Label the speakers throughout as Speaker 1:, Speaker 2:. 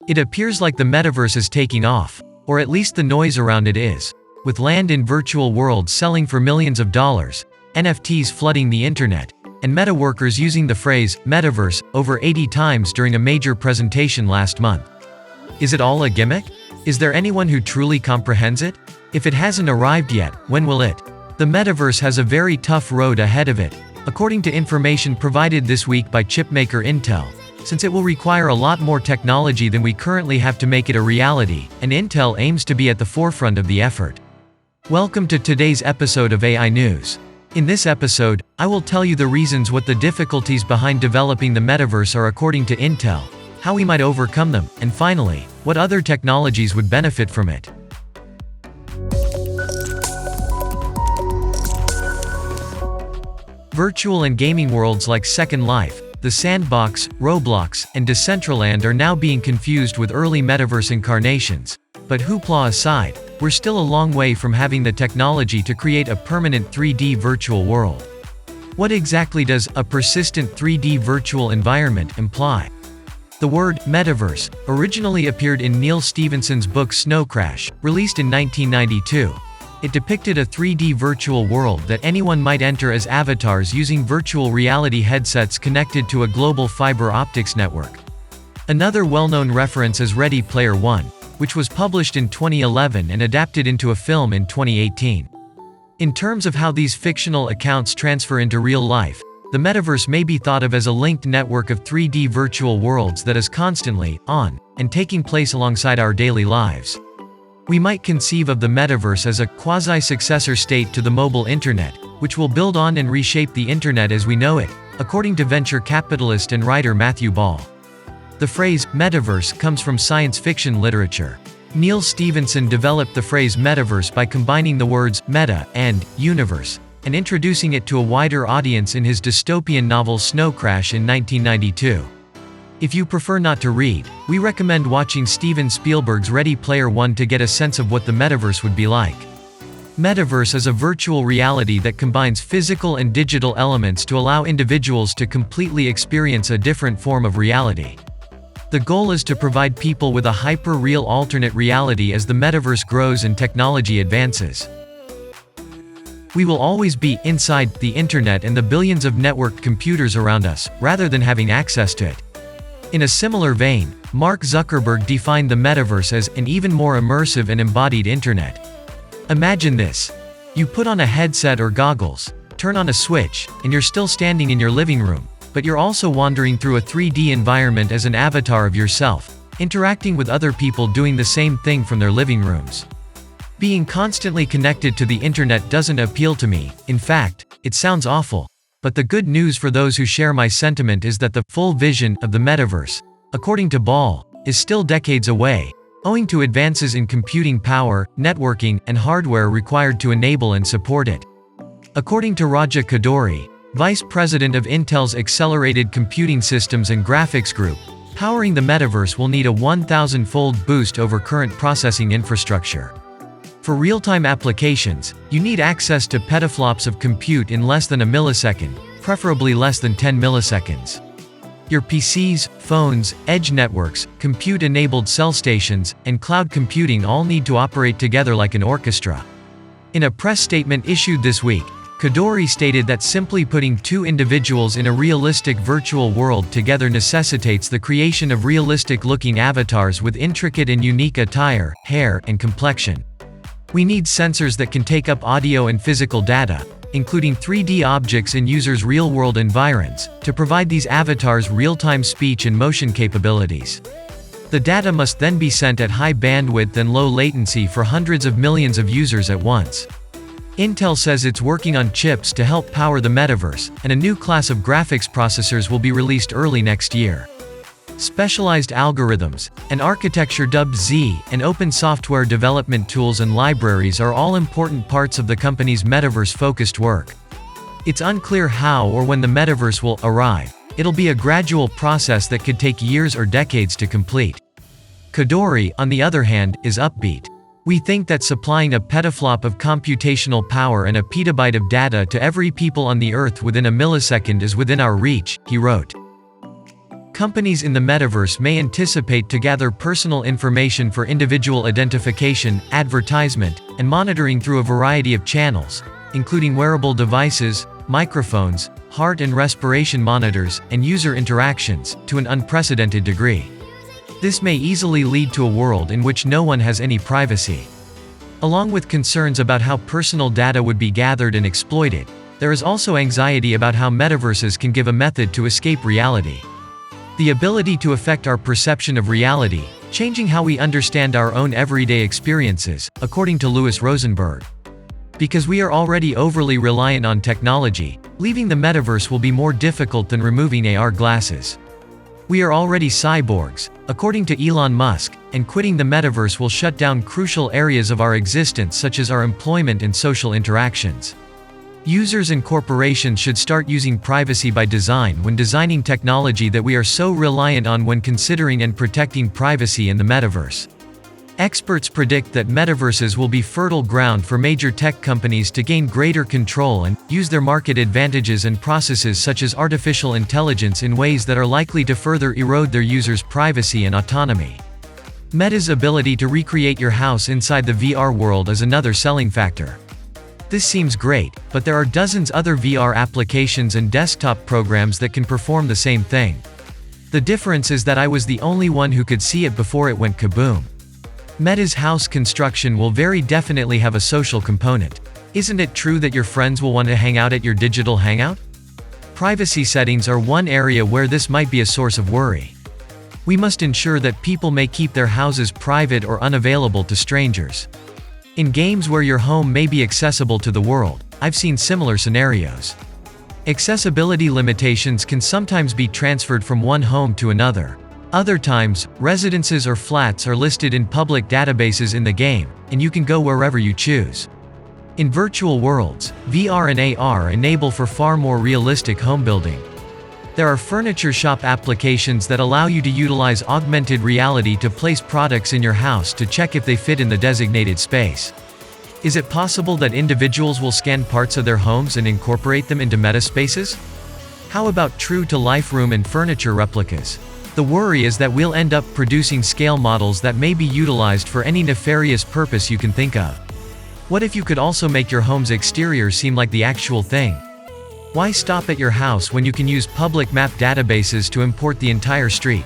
Speaker 1: It appears like the metaverse is taking off, or at least the noise around it is. With land in virtual worlds selling for millions of dollars, NFTs flooding the internet, and Meta workers using the phrase Metaverse over 80 times during a major presentation last month. Is it all a gimmick? Is there anyone who truly comprehends it? If it hasn't arrived yet, when will it? The Metaverse has a very tough road ahead of it, according to information provided this week by chipmaker Intel, since it will require a lot more technology than we currently have to make it a reality, and Intel aims to be at the forefront of the effort. Welcome to today's episode of AI News. In this episode, I will tell you the reasons what the difficulties behind developing the metaverse are according to Intel, how we might overcome them, and finally, what other technologies would benefit from it. Virtual and gaming worlds like Second Life, The Sandbox, Roblox, and Decentraland are now being confused with early metaverse incarnations. But hoopla aside, we're still a long way from having the technology to create a permanent 3D virtual world. What exactly does a persistent 3D virtual environment imply? The word metaverse originally appeared in Neal Stephenson's book Snow Crash, released in 1992. It depicted a 3D virtual world that anyone might enter as avatars using virtual reality headsets connected to a global fiber optics network. Another well-known reference is Ready Player One, which was published in 2011 and adapted into a film in 2018. In terms of how these fictional accounts transfer into real life, the metaverse may be thought of as a linked network of 3D virtual worlds that is constantly on and taking place alongside our daily lives. We might conceive of the metaverse as a quasi-successor state to the mobile internet, which will build on and reshape the internet as we know it, according to venture capitalist and writer Matthew Ball. The phrase metaverse comes from science fiction literature. Neal Stephenson developed the phrase metaverse by combining the words meta and universe, and introducing it to a wider audience in his dystopian novel Snow Crash in 1992. If you prefer not to read, we recommend watching Steven Spielberg's Ready Player One to get a sense of what the metaverse would be like. Metaverse is a virtual reality that combines physical and digital elements to allow individuals to completely experience a different form of reality. The goal is to provide people with a hyper-real alternate reality as the metaverse grows and technology advances. We will always be inside the internet and the billions of networked computers around us, rather than having access to it. In a similar vein, Mark Zuckerberg defined the metaverse as an even more immersive and embodied internet. Imagine this. You put on a headset or goggles, turn on a switch, and you're still standing in your living room, but you're also wandering through a 3D environment as an avatar of yourself, interacting with other people doing the same thing from their living rooms. Being constantly connected to the internet doesn't appeal to me, in fact, it sounds awful. But the good news for those who share my sentiment is that the full vision of the metaverse, according to Ball, is still decades away, owing to advances in computing power, networking, and hardware required to enable and support it. According to Raja Koduri, Vice President of Intel's Accelerated Computing Systems and Graphics Group, powering the metaverse will need a 1,000-fold boost over current processing infrastructure. For real-time applications, you need access to petaflops of compute in less than a millisecond, preferably less than 10 milliseconds. Your PCs, phones, edge networks, compute-enabled cell stations, and cloud computing all need to operate together like an orchestra. In a press statement issued this week, Koduri stated that simply putting two individuals in a realistic virtual world together necessitates the creation of realistic-looking avatars with intricate and unique attire, hair, and complexion. We need sensors that can take up audio and physical data, including 3D objects in users' real-world environs, to provide these avatars real-time speech and motion capabilities. The data must then be sent at high bandwidth and low latency for hundreds of millions of users at once. Intel says it's working on chips to help power the metaverse, and a new class of graphics processors will be released early next year. Specialized algorithms, an architecture dubbed Z, and open software development tools and libraries are all important parts of the company's metaverse-focused work. It's unclear how or when the metaverse will arrive. It'll be a gradual process that could take years or decades to complete. Koduri, on the other hand, is upbeat. We think that supplying a petaflop of computational power and a petabyte of data to every people on the Earth within a millisecond is within our reach, he wrote. Companies in the metaverse may anticipate to gather personal information for individual identification, advertisement, and monitoring through a variety of channels, including wearable devices, microphones, heart and respiration monitors, and user interactions, to an unprecedented degree. This may easily lead to a world in which no one has any privacy. Along with concerns about how personal data would be gathered and exploited, there is also anxiety about how metaverses can give a method to escape reality. The ability to affect our perception of reality, changing how we understand our own everyday experiences, according to Louis Rosenberg. Because we are already overly reliant on technology, leaving the metaverse will be more difficult than removing AR glasses. We are already cyborgs, according to Elon Musk, and quitting the metaverse will shut down crucial areas of our existence such as our employment and social interactions. Users and corporations should start using privacy by design when designing technology that we are so reliant on when considering and protecting privacy in the metaverse. Experts predict that metaverses will be fertile ground for major tech companies to gain greater control and use their market advantages and processes such as artificial intelligence in ways that are likely to further erode their users' privacy and autonomy. Meta's ability to recreate your house inside the VR world is another selling factor. This seems great, but there are dozens other VR applications and desktop programs that can perform the same thing. The difference is that I was the only one who could see it before it went kaboom. Meta's house construction will very definitely have a social component. Isn't it true that your friends will want to hang out at your digital hangout? Privacy settings are one area where this might be a source of worry. We must ensure that people may keep their houses private or unavailable to strangers. In games where your home may be accessible to the world, I've seen similar scenarios. Accessibility limitations can sometimes be transferred from one home to another. Other times, residences or flats are listed in public databases in the game, and you can go wherever you choose. In virtual worlds, VR and AR enable for far more realistic home building. There are furniture shop applications that allow you to utilize augmented reality to place products in your house to check if they fit in the designated space. Is it possible that individuals will scan parts of their homes and incorporate them into metaspaces? How about true-to-life room and furniture replicas? The worry is that we'll end up producing scale models that may be utilized for any nefarious purpose you can think of. What if you could also make your home's exterior seem like the actual thing? Why stop at your house when you can use public map databases to import the entire street?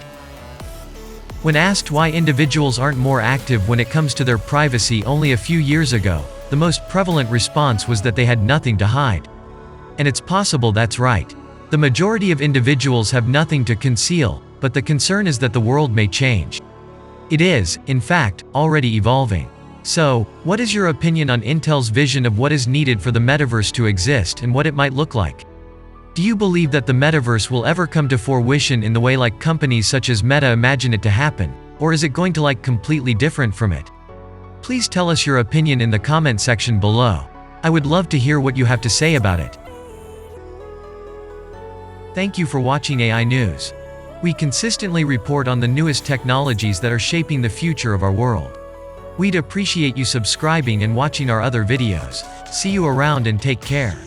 Speaker 1: When asked why individuals aren't more active when it comes to their privacy only a few years ago, the most prevalent response was that they had nothing to hide. And it's possible that's right. The majority of individuals have nothing to conceal, but the concern is that the world may change. It is, in fact, already evolving. So, what is your opinion on Intel's vision of what is needed for the metaverse to exist and what it might look like? Do you believe that the metaverse will ever come to fruition in the way like companies such as Meta imagine it to happen, or is it going to like completely different from it? Please tell us your opinion in the comment section below. I would love to hear what you have to say about it. Thank you for watching AI News. We consistently report on the newest technologies that are shaping the future of our world. We'd appreciate you subscribing and watching our other videos. See you around and take care.